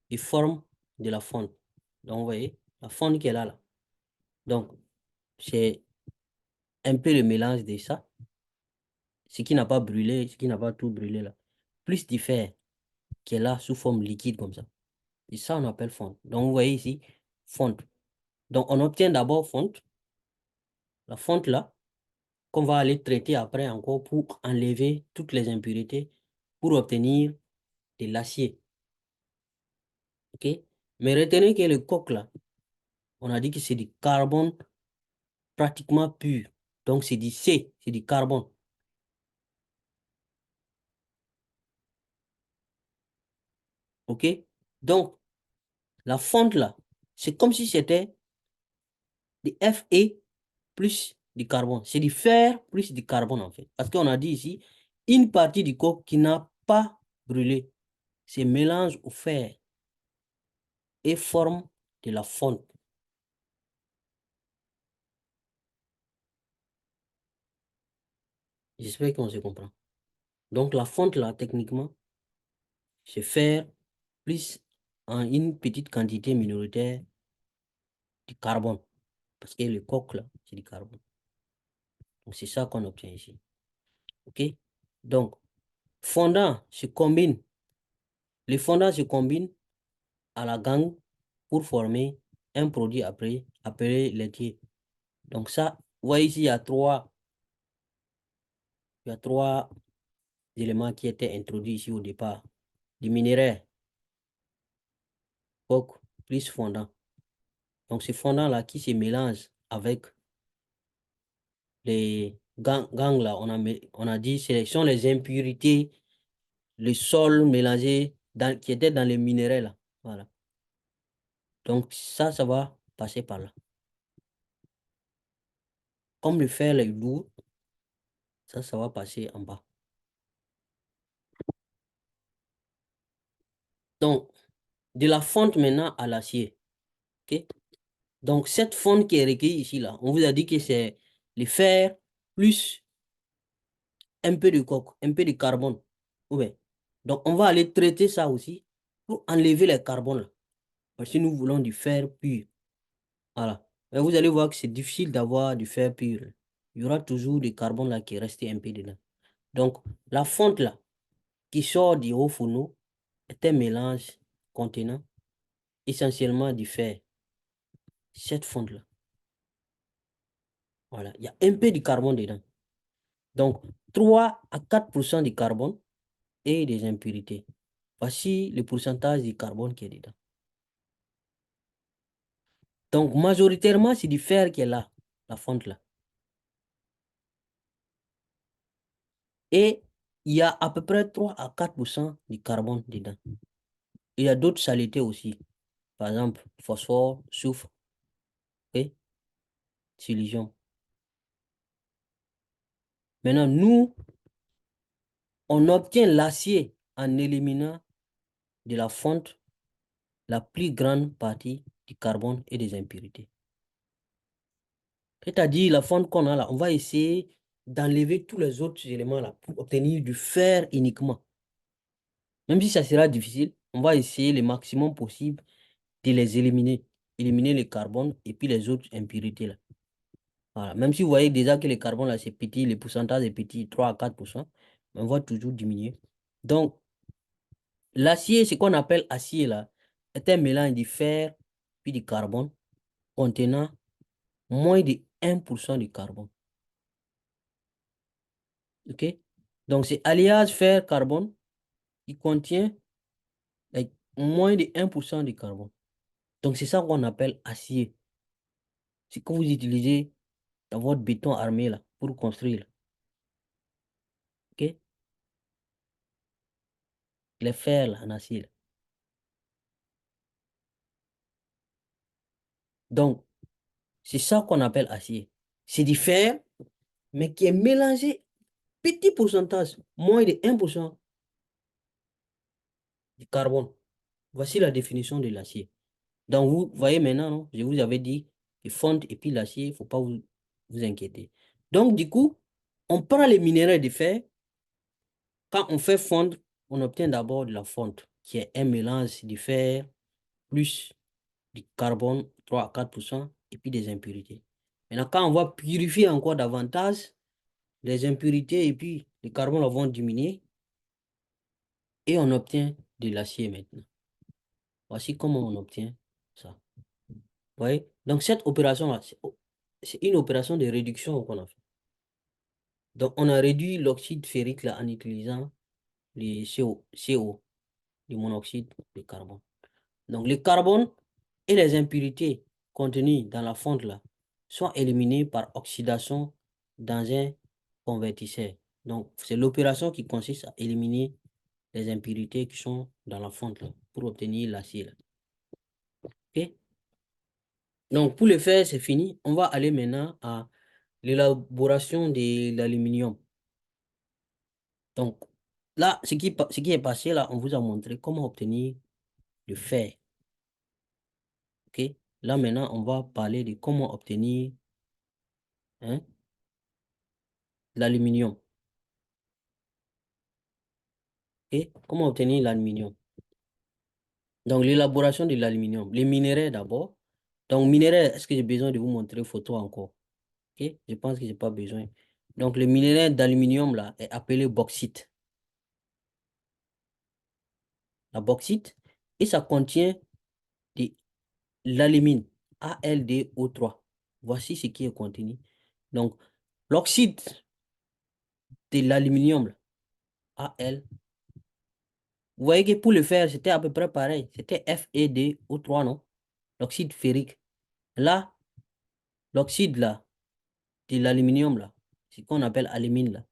et forme de la fonte. Donc, vous voyez, la fonte qui est là. Donc, c'est un peu le mélange de ça. Ce qui n'a pas brûlé, ce qui n'a pas tout brûlé là. Plus du fer qui est là sous forme liquide comme ça. Et ça, on appelle fonte. Donc, vous voyez ici, fonte. Donc, on obtient d'abord fonte. La fonte là, qu'on va aller traiter après encore pour enlever toutes les impuretés pour obtenir de l'acier. OK? Mais retenez que le coq là, on a dit que c'est du carbone pratiquement pur. Donc, c'est du C, c'est du carbone. OK? Donc, la fonte là, c'est comme si c'était du Fe plus du carbone. C'est du fer plus du carbone en fait. Parce qu'on a dit ici, une partie du coq qui n'a pas brûlé se mélange au fer et forme de la fonte. J'espère qu'on se comprend. Donc, la fonte là, techniquement, c'est faire plus en une petite quantité minoritaire du carbone. Parce que le coq là, c'est du carbone. Donc, c'est ça qu'on obtient ici. OK? Donc, fondant se combine. Les fondants se combinent à la gangue pour former un produit appelé laitier. Donc ça, vous voyez ici, il y a trois éléments qui étaient introduits ici au départ. Du minéraire, coque, plus fondant. Donc ce fondant-là qui se mélange avec les gangs là, on a dit, ce sont les impuretés, le sol mélangé qui était dans les minéraux là. Voilà. Donc ça va passer par là. Comme le fer est lourd, ça va passer en bas. Donc, de la fonte maintenant à l'acier. OK? Donc, cette fonte qui est recueillie ici, là, on vous a dit que c'est le fer plus un peu de coke, un peu de carbone. Ouais. Donc, on va aller traiter ça aussi pour enlever les carbones là. Parce que nous voulons du fer pur. Voilà. Mais vous allez voir que c'est difficile d'avoir du fer pur. Il y aura toujours du carbone là qui est resté un peu dedans. Donc, la fonte là, qui sort du haut fourneau, est un mélange contenant essentiellement du fer. Cette fonte là. Voilà. Il y a un peu de carbone dedans. Donc, 3 à 4% de carbone et des impuretés. Voici le pourcentage de carbone qui est dedans. Donc, majoritairement, c'est du fer qui est là, la fonte là. Et il y a à peu près 3 à 4% de carbone dedans. Il y a d'autres saletés aussi. Par exemple, phosphore, soufre et silicium. Maintenant, nous, on obtient l'acier en éliminant de la fonte la plus grande partie du carbone et des impuretés. C'est-à-dire, la fonte qu'on a là, on va essayer d'enlever tous les autres éléments là pour obtenir du fer uniquement. Même si ça sera difficile, on va essayer le maximum possible de les éliminer. Éliminer le carbone et puis les autres impuretés là. Voilà. Même si vous voyez déjà que le carbone là, c'est petit, le pourcentage est petit, 3 à 4%, on va toujours diminuer. Donc, l'acier, ce qu'on appelle acier là, est un mélange de fer puis de carbone contenant moins de 1% de carbone. OK? Donc, c'est alliage fer-carbone qui contient moins de 1% de carbone. Donc, c'est ça qu'on appelle acier. C'est que vous utilisez dans votre béton armé là, pour construire. OK? Les fers là, en acier là. Donc, c'est ça qu'on appelle acier. C'est du fer, mais qui est mélangé, petit pourcentage, moins de 1% de carbone. Voici la définition de l'acier. Donc, vous voyez maintenant, non, je vous avais dit, les fonte et puis l'acier, il ne faut pas vous inquiéter. Donc, du coup, on prend les minéraux de fer, quand on fait fondre on obtient d'abord de la fonte, qui est un mélange du fer plus du carbone, 3 à 4%, et puis des impurités. Maintenant, quand on va purifier encore davantage, les impurités et puis le carbone vont diminuer et on obtient de l'acier maintenant. Voici comment on obtient ça. Vous voyez? Donc, cette opération-là, c'est une opération de réduction qu'on a fait. Donc, on a réduit l'oxyde ferrique là, en utilisant les CO, le monoxyde de carbone. Donc, le carbone et les impurités contenues dans la fonte là sont éliminées par oxydation dans un convertisseur. Donc, c'est l'opération qui consiste à éliminer les impurités qui sont dans la fonte là, pour obtenir l'acier là. OK? Donc, pour le faire, c'est fini. On va aller maintenant à l'élaboration de l'aluminium. Donc, là, ce qui est passé là, on vous a montré comment obtenir le fer. OK? Là, maintenant, on va parler de comment obtenir, hein, l'aluminium. OK? Comment obtenir l'aluminium? Donc, l'élaboration de l'aluminium. Les minéraux d'abord. Donc, minéraux, est-ce que j'ai besoin de vous montrer une photo encore? OK? Je pense que je n'ai pas besoin. Donc, le minerai d'aluminium là est appelé bauxite. La bauxite, et ça contient de l'alumine, AlDO3. Voici ce qui est contenu. Donc, l'oxyde de l'aluminium, Al, vous voyez que pour le faire, c'était à peu près pareil. C'était FeDO3, non? L'oxyde ferrique. Là, l'oxyde là, de l'aluminium là, ce qu'on appelle alumine là,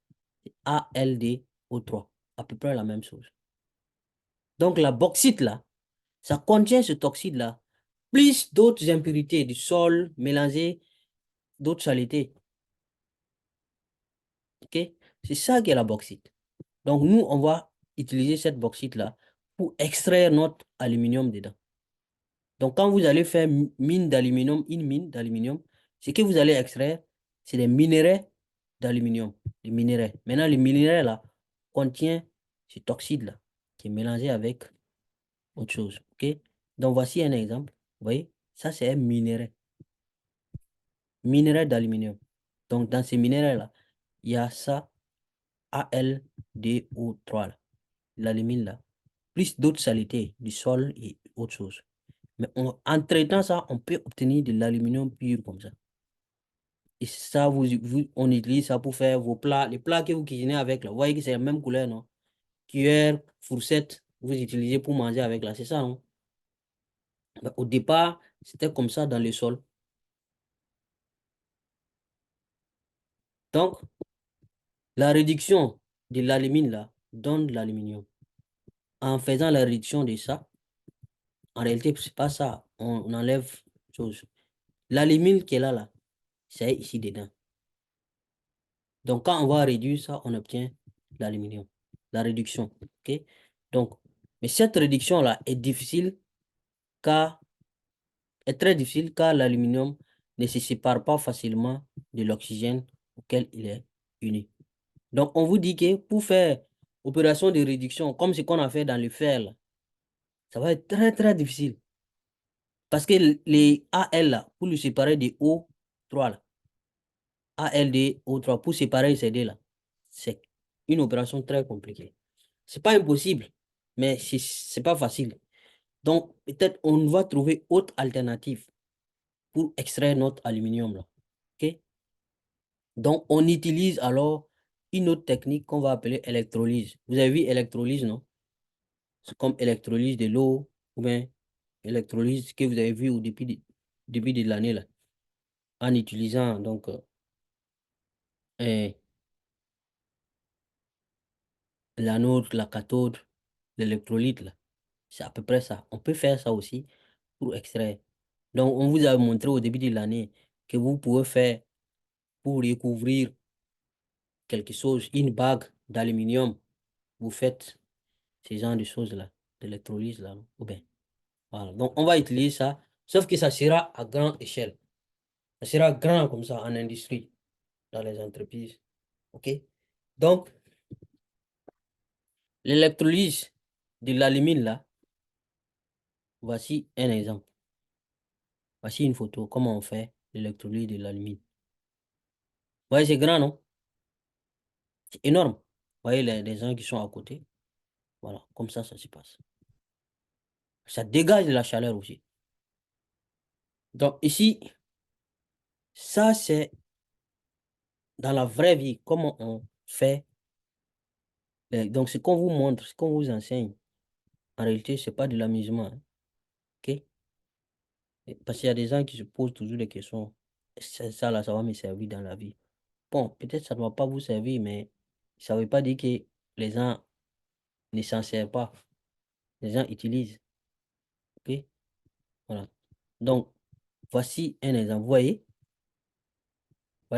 c'est AlDO3. À peu près la même chose. Donc, la bauxite là, ça contient ce oxyde-là, plus d'autres impurités du sol mélangées d'autres saletés. OK? C'est ça qui est la bauxite. Donc, nous, on va utiliser cette bauxite-là pour extraire notre aluminium dedans. Donc, quand vous allez faire mine d'aluminium, une mine d'aluminium, ce que vous allez extraire, c'est des minéraux d'aluminium. Les minéraux. Maintenant, les minéraux-là contiennent cet oxyde-là qui est mélangé avec autre chose. OK? Donc, voici un exemple. Vous voyez? Ça, c'est un minerai. Minerai d'aluminium. Donc, dans ces minéraux-là, il y a ça, AlDO3, là, l'alumine là, plus d'autres saletés du sol et autre chose. Mais en traitant ça, on peut obtenir de l'aluminium pur comme ça. Et ça, on utilise ça pour faire vos plats, les plats que vous cuisinez avec là. Vous voyez que c'est la même couleur, non? Cuillère, fourchette, vous utilisez pour manger avec là, c'est ça, non? Mais au départ, c'était comme ça dans le sol. Donc, la réduction de l'alumine là donne l'aluminium. En faisant la réduction de ça, en réalité, c'est pas ça. On enlève chose. L'alumine qui est là, c'est ici dedans. Donc, quand on va réduire ça, on obtient l'aluminium. La réduction. OK? Donc, mais cette réduction-là est difficile car, est très difficile car l'aluminium ne se sépare pas facilement de l'oxygène auquel il est uni. Donc, on vous dit que pour faire opération de réduction, comme ce qu'on a fait dans le fer, là, ça va être très, très difficile. Parce que les AL, là, pour le séparer des O3, là, ALD, O3, pour séparer ces deux, là, c'est une opération très compliquée. C'est pas impossible, mais c'est pas facile. Donc, peut-être on va trouver autre alternative pour extraire notre aluminium, là. OK? Donc, on utilise alors une autre technique qu'on va appeler électrolyse. Vous avez vu électrolyse, non? C'est comme électrolyse de l'eau ou bien électrolyse que vous avez vu au début de l'année, là, en utilisant donc eh, l'anode, la cathode, l'électrolyte, là. C'est à peu près ça. On peut faire ça aussi pour extraire. Donc, on vous a montré au début de l'année que vous pouvez faire pour recouvrir quelque chose, une bague d'aluminium. Vous faites ce genre de choses-là, d'électrolyse, là. Ou bien, voilà. Donc, on va utiliser ça, sauf que ça sera à grande échelle. Ça sera grand comme ça en industrie, dans les entreprises. OK? Donc, L'électrolyse de l'alumine, là, voici un exemple. Voici une photo, comment on fait l'électrolyse de l'alumine. Vous voyez, c'est grand, non? C'est énorme. Vous voyez les gens qui sont à côté. Voilà, comme ça se passe. Ça dégage de la chaleur aussi. Donc ici, ça c'est dans la vraie vie, comment on fait. Donc ce qu'on vous montre, ce qu'on vous enseigne, en réalité, ce n'est pas de l'amusement. Hein, ok? Parce qu'il y a des gens qui se posent toujours des questions. Ça là, ça va me servir dans la vie. Bon, peut-être ça ne va pas vous servir, mais ça ne veut pas dire que les gens ne s'en servent pas. Les gens utilisent. Ok? Voilà. Donc, voici un exemple. Voyez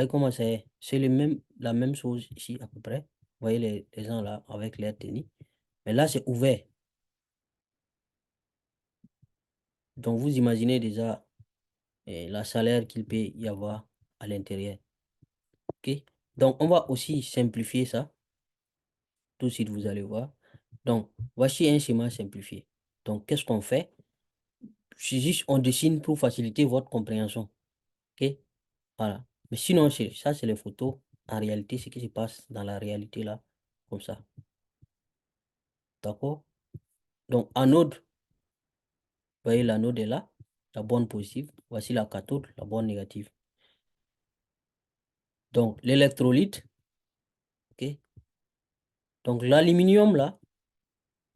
comment c'est. C'est la même chose ici à peu près. Vous voyez les gens là avec l'air tennis. Mais là, c'est ouvert. Donc, vous imaginez déjà la chaleur qu'il peut y avoir à l'intérieur. OK? Donc, on va aussi simplifier ça. Tout de suite, vous allez voir. Donc, voici un schéma simplifié. Donc, qu'est-ce qu'on fait? C'est juste, on dessine pour faciliter votre compréhension. OK? Voilà. Mais sinon, ça, c'est les photos. En réalité, ce qui se passe dans la réalité là, comme ça. D'accord? Donc, anode, vous voyez, l'anode est là, la bonne positive. Voici la cathode, la bonne négative. Donc, l'électrolyte, OK? Donc, l'aluminium là,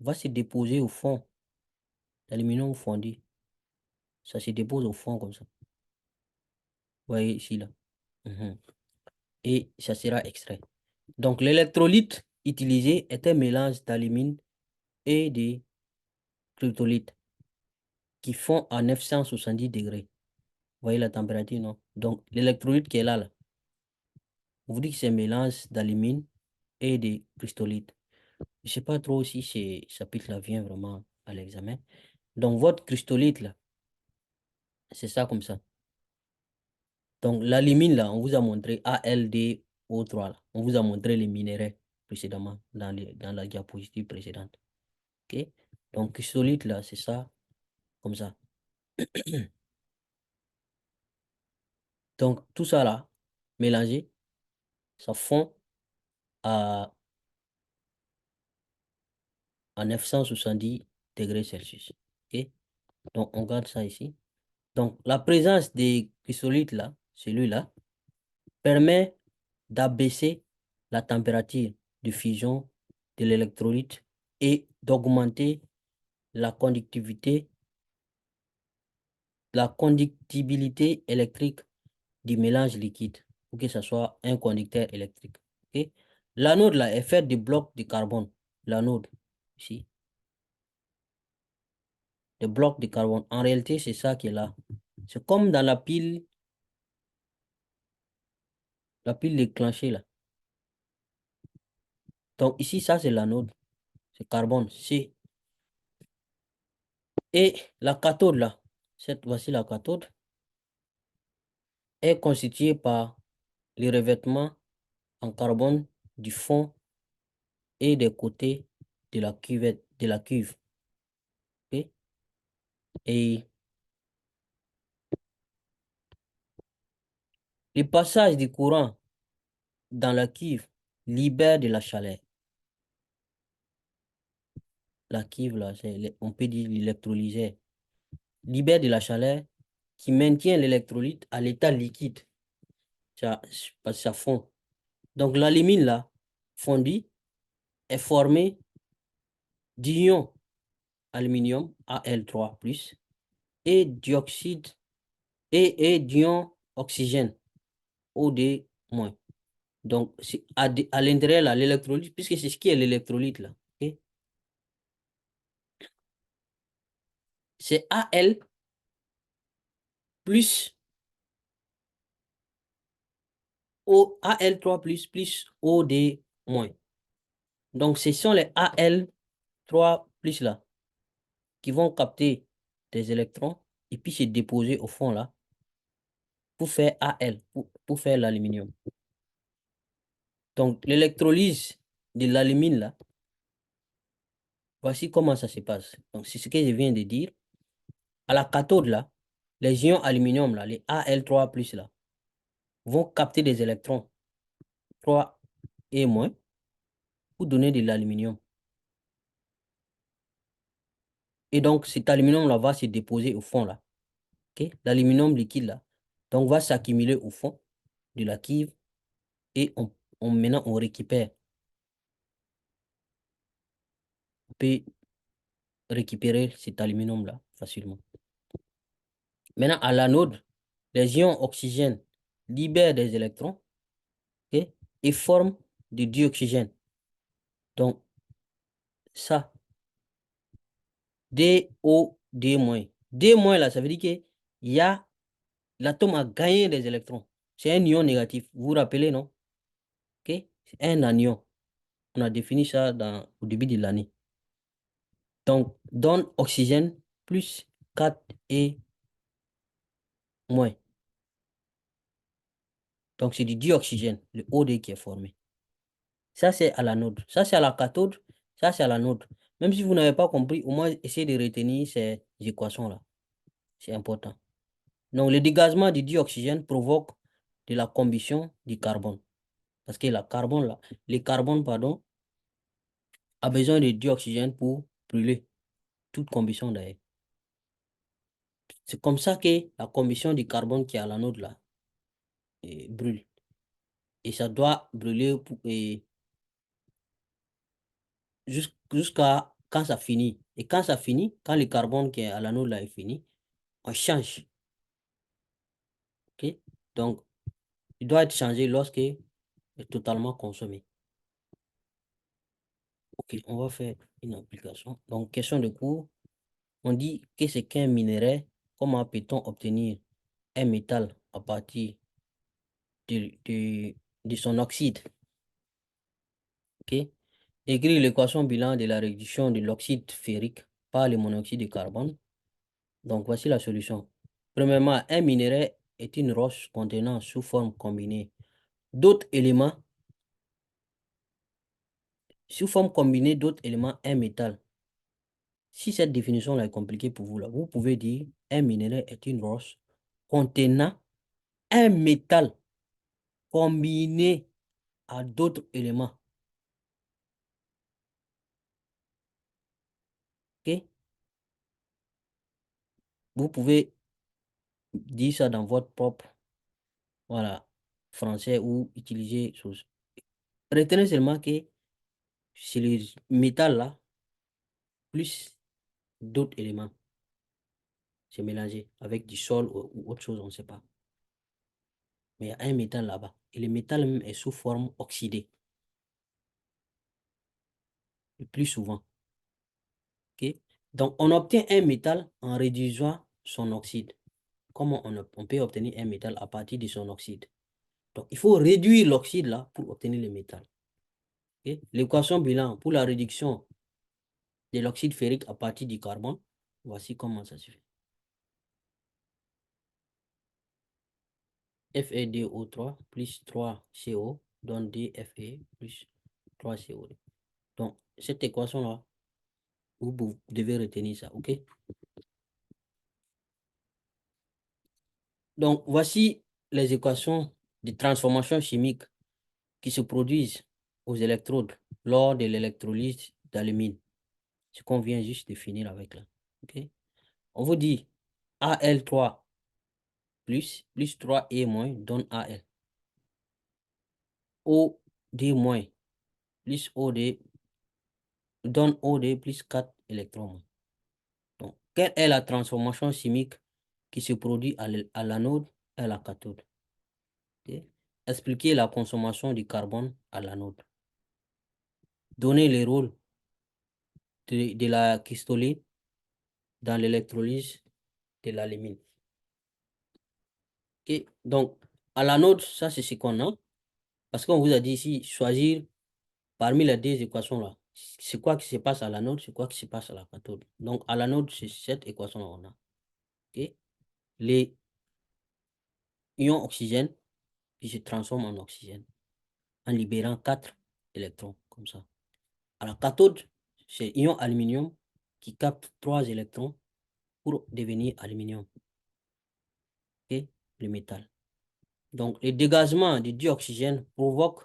va se déposer au fond. L'aluminium fondu, ça se dépose au fond comme ça. Vous voyez ici là. Mhm. Et ça sera extrait. Donc, l'électrolyte utilisé est un mélange d'alumine et de cryptolite qui font à 970 degrés. Vous voyez la température, non? Donc, l'électrolyte qui est là, on vous dit que c'est un mélange d'alumine et de cristolite. Je ne sais pas trop si ce chapitre-là vient vraiment à l'examen. Donc, votre cristolite, là, c'est ça comme ça. Donc, l'alumine, là, on vous a montré ALDO3, là. On vous a montré les minéraux précédemment dans la diapositive précédente. OK? Donc, cristolite, là, c'est ça, comme ça. Donc, tout ça, là, mélangé, ça fond à, à 970 degrés Celsius. OK? Donc, on garde ça ici. Donc, la présence des chrysolites, là, celui-là, permet d'abaisser la température de fusion de l'électrolyte et d'augmenter la conductivité, la conductibilité électrique du mélange liquide pour que ce soit un conducteur électrique. Ok. L'anode là est faite de blocs de carbone. L'anode, ici, des blocs de carbone. En réalité, c'est ça qui est là. C'est comme dans la pile déclenchée là. Donc ici, ça c'est l'anode. C'est carbone. Et la cathode là, voici la cathode, est constituée par le revêtement en carbone du fond et des côtés de la cuvette, de la cuve. Ok. Et le passage du courant dans la cuve libère de la chaleur. La cuve, là, on peut dire l'électrolyseur, libère de la chaleur qui maintient l'électrolyte à l'état liquide. Ça, parce que ça fond. Donc l'alumine, là, fondue, est formée d'ions aluminium Al3+, et dioxyde et d'ion oxygène OD-. Donc, à l'intérieur, là, l'électrolyte, puisque c'est ce qui est l'électrolyte, là, ok, c'est Al plus Al3+, OD-. Donc, ce sont les Al3+, là, qui vont capter des électrons et puis se déposer au fond, là, pour faire Al, pour faire l'aluminium. Donc, l'électrolyse de l'alumine, là, voici comment ça se passe. Donc, c'est ce que je viens de dire. À la cathode, là, les ions aluminium, là, les Al3+, là, vont capter des électrons 3 et moins pour donner de l'aluminium. Et donc, cet aluminium-là va se déposer au fond, là. Ok? L'aluminium liquide, là. Donc, va s'accumuler au fond de la cuve et maintenant, on récupère. On peut récupérer cet aluminium-là facilement. Maintenant, à l'anode, les ions oxygène libèrent des électrons, ok, et forment du dioxygène. Donc, ça, DO, D-. D-, là, ça veut dire que l'atome a gagné des électrons. C'est un ion négatif. Vous vous rappelez, non? Ok? C'est un anion. On a défini ça au début de l'année. Donc, donne oxygène plus 4 et moins. Donc, c'est du dioxygène, le OD qui est formé. Ça, c'est à l'anode. Ça, c'est à la cathode. Ça, c'est à l'anode. Même si vous n'avez pas compris, au moins, essayez de retenir ces équations-là. C'est important. Donc, le dégagement du dioxygène provoque de la combustion du carbone. Parce que le carbone, pardon, a besoin de dioxygène pour brûler. Toute combustion d'ailleurs. C'est comme ça que la combustion du carbone qui est à l'anode là brûle. Et ça doit brûler jusqu'à quand ça finit. Et quand ça finit, quand le carbone qui est à l'anode là est fini, on change. Ok? Donc, il doit être changé lorsqu'il est totalement consommé. Ok, on va faire une application. Donc, question de cours. On dit que c'est qu'un minerai. Comment peut-on obtenir un métal à partir de, de, de son oxyde? Ok? Écrire l'équation bilan de la réduction de l'oxyde ferrique par le monoxyde de carbone. Donc, voici la solution. Premièrement, un minerai est une roche contenant sous forme combinée d'autres éléments, sous forme combinée d'autres éléments, un métal. Si cette définition-là est compliquée pour vous, là, vous pouvez dire un minerai est une roche contenant un métal combiné à d'autres éléments. Ok? Vous pouvez dire ça dans votre propre, voilà, français ou utiliser chose. Retenez seulement que c'est le métal là, plus d'autres éléments. C'est mélangé avec du sol ou autre chose, on ne sait pas. Mais il y a un métal là-bas. Et le métal même est sous forme oxydée, le plus souvent. Ok? Donc, on obtient un métal en réduisant son oxyde. Comment on peut obtenir un métal à partir de son oxyde? Donc, il faut réduire l'oxyde là pour obtenir le métal. Ok? L'équation bilan pour la réduction de l'oxyde ferrique à partir du carbone, voici comment ça se fait. FeDO3 plus 3CO donne DFe plus 3CO. Donc, cette équation-là, vous devez retenir ça, ok? Donc, voici les équations de transformation chimique qui se produisent aux électrodes lors de l'électrolyse d'alumine. Ce qu'on vient juste de finir avec là, ok? On vous dit Al3 plus 3E moins donne Al. OD moins plus OD donne OD plus 4 électrons. Donc, quelle est la transformation chimique qui se produit à l'anode et à la cathode? Okay? Expliquer la consommation du carbone à l'anode. Donner le rôle de la chistoline dans l'électrolyse de l'alumine. Okay? Donc, à l'anode, ça c'est ce qu'on a. Parce qu'on vous a dit ici, choisir parmi les deux équations-là. C'est quoi qui se passe à l'anode, c'est quoi qui se passe à la cathode. Donc, à l'anode, c'est cette équation-là qu'on a. Okay? Les ions oxygène qui se transforment en oxygène en libérant 4 électrons, comme ça. À la cathode, c'est ion aluminium qui capte 3 électrons pour devenir aluminium, et le métal. Donc, le dégagement du dioxygène provoque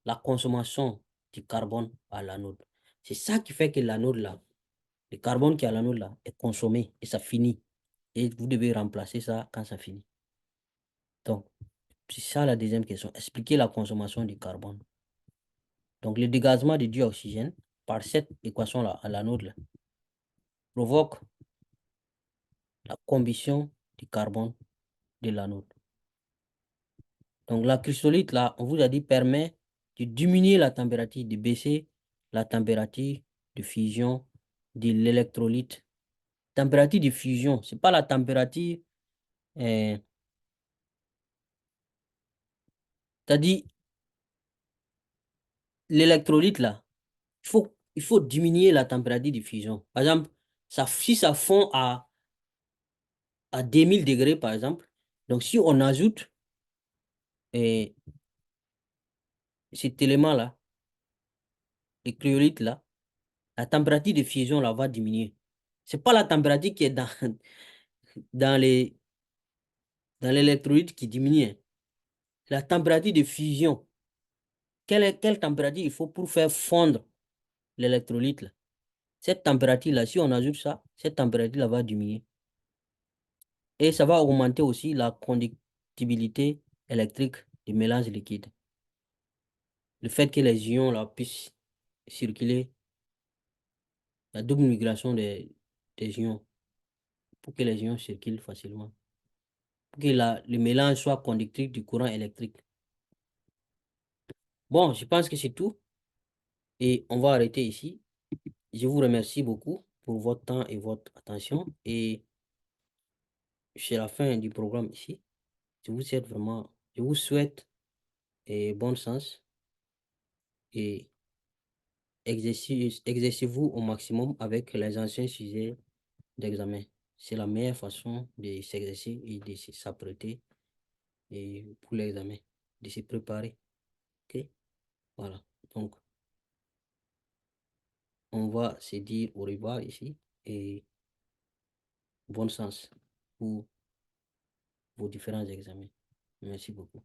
la consommation du carbone à l'anode. C'est ça qui fait que l'anode là, le carbone qui est à l'anode là, est consommé et ça finit. Et vous devez remplacer ça quand ça finit. Donc, c'est ça la deuxième question. Expliquer la consommation du carbone. Donc, le dégagement du dioxygène par cette équation-là, à l'anode là, provoque la combustion du carbone de l'anode. Donc, la crystolyte, là, on vous a dit, permet de diminuer la température, de baisser la température de fusion de l'électrolyte. Température de fusion, ce n'est pas la température, euh, c'est-à-dire l'électrolyte, là, il faut diminuer la température de fusion. Par exemple, si ça fond à 2000 degrés, par exemple, donc si on ajoute euh, cet élément-là, le cryolite là, la température de fusion là, va diminuer. Ce n'est pas la température qui est dans les, dans l'électrolyte qui diminue, hein. La température de fusion. Quelle température il faut pour faire fondre l'électrolyte là? Cette température-là, si on ajoute ça, cette température-là va diminuer. Et ça va augmenter aussi la conductibilité électrique du mélange liquide. Le fait que les ions là, puissent circuler, la double migration des ions, pour que les ions circulent facilement, pour que le mélange soit conducteur du courant électrique. Bon, je pense que c'est tout et on va arrêter ici. Je vous remercie beaucoup pour votre temps et votre attention et c'est la fin du programme ici. Je vous souhaite bon sens et exercez-vous au maximum avec les anciens sujets d'examen. C'est la meilleure façon de s'exercer et de s'apprêter et pour l'examen, de se préparer. OK? Voilà. Donc, on va se dire au revoir ici et bon sens pour vos différents examens. Merci beaucoup.